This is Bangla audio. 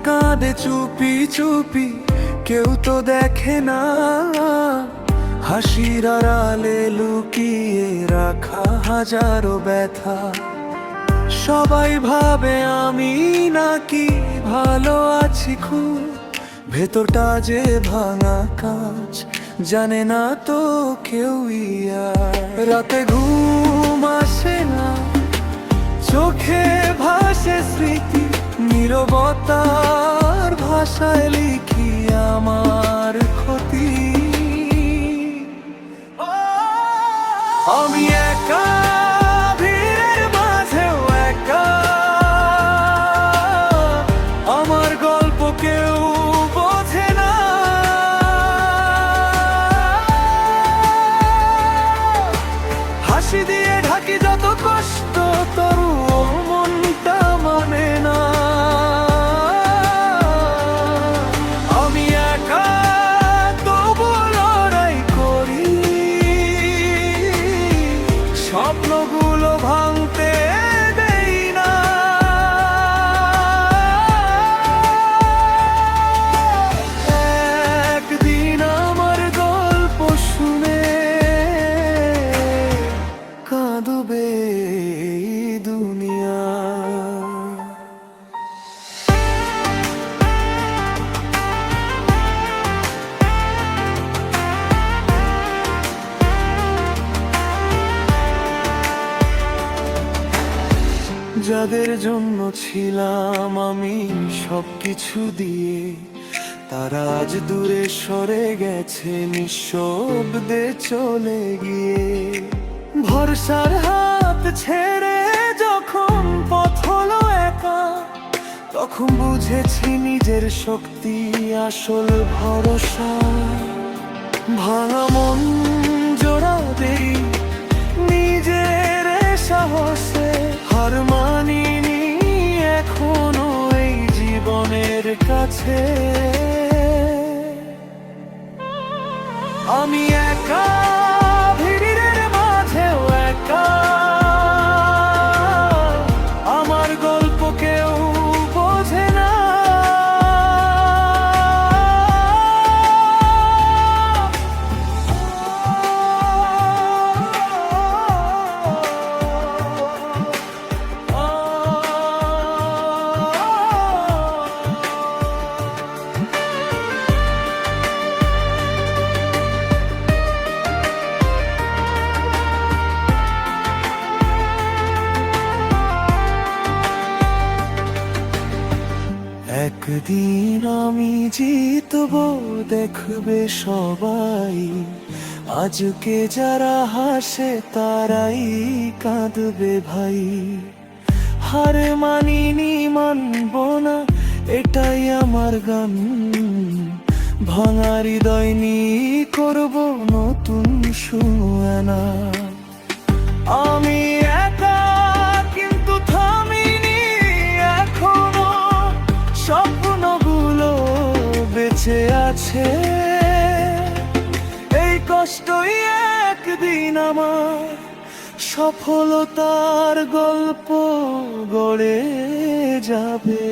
কাঁদে চুপি চুপি, কেউ তো দেখে না। হাসির আড়ালে লুকিয়ে রাখা হাজারো ব্যথা। সবাই ভাবে আমি নাকি ভালো আছি খুব, ভেতরটা যে ভাঙা কাঁচ, জানে না তো কেউই। রাতে ঘুম আসে না, চোখে ভাসে স্মৃতি, নীরবতার ভাষায় লিখি আমার ক্ষতি। আমি একা, ভিড়ের মাঝেও একা, আমার গল্প কেউ বোঝে না। হাসি দিয়ে ঢাকি যত কষ্ট, তরু মনটা মানে না। আমি একা, তবু লড়াই করি, স্বপ্নগুলো ভাঙতে দেই না। একদিন আমার গল্প শুনে কাঁদবে এই দুনিয়া। যাদের জন্য ছিলাম আমি সবকিছু দিয়ে, তারা আজ দূরে সরে গেছে নিঃশব্দে চলে গিয়ে। ভরসার হাত ছেড়ে যখন পথ হলো একা, তখন বুঝেছি নিজের শক্তি আসল ভরসা। ভাঙা মন জোড়া দেই নিজের সাহসে, হার মানিনি এখনো এই জীবনের কাছে। আমি একা, ভিড়ের মাঝেও একা, আমার গল্প কেউ বোঝে না। একদিন আমি জিতবো, দেখবে সবাই। আজকে যারা হাসে তারাই কাঁদবে ভাই। হার মানিনি, মানব না, এটাই আমার গান। ভাঙা হৃদয় নিয়ে করবো নতুন সুয়ানা। আমি একা কিন্তু থামিনি এখনো, স্বপ্নগুলো বেঁচে আছে। এই কষ্টই একদিন আমার সফলতার গল্প গড়ে যাবে।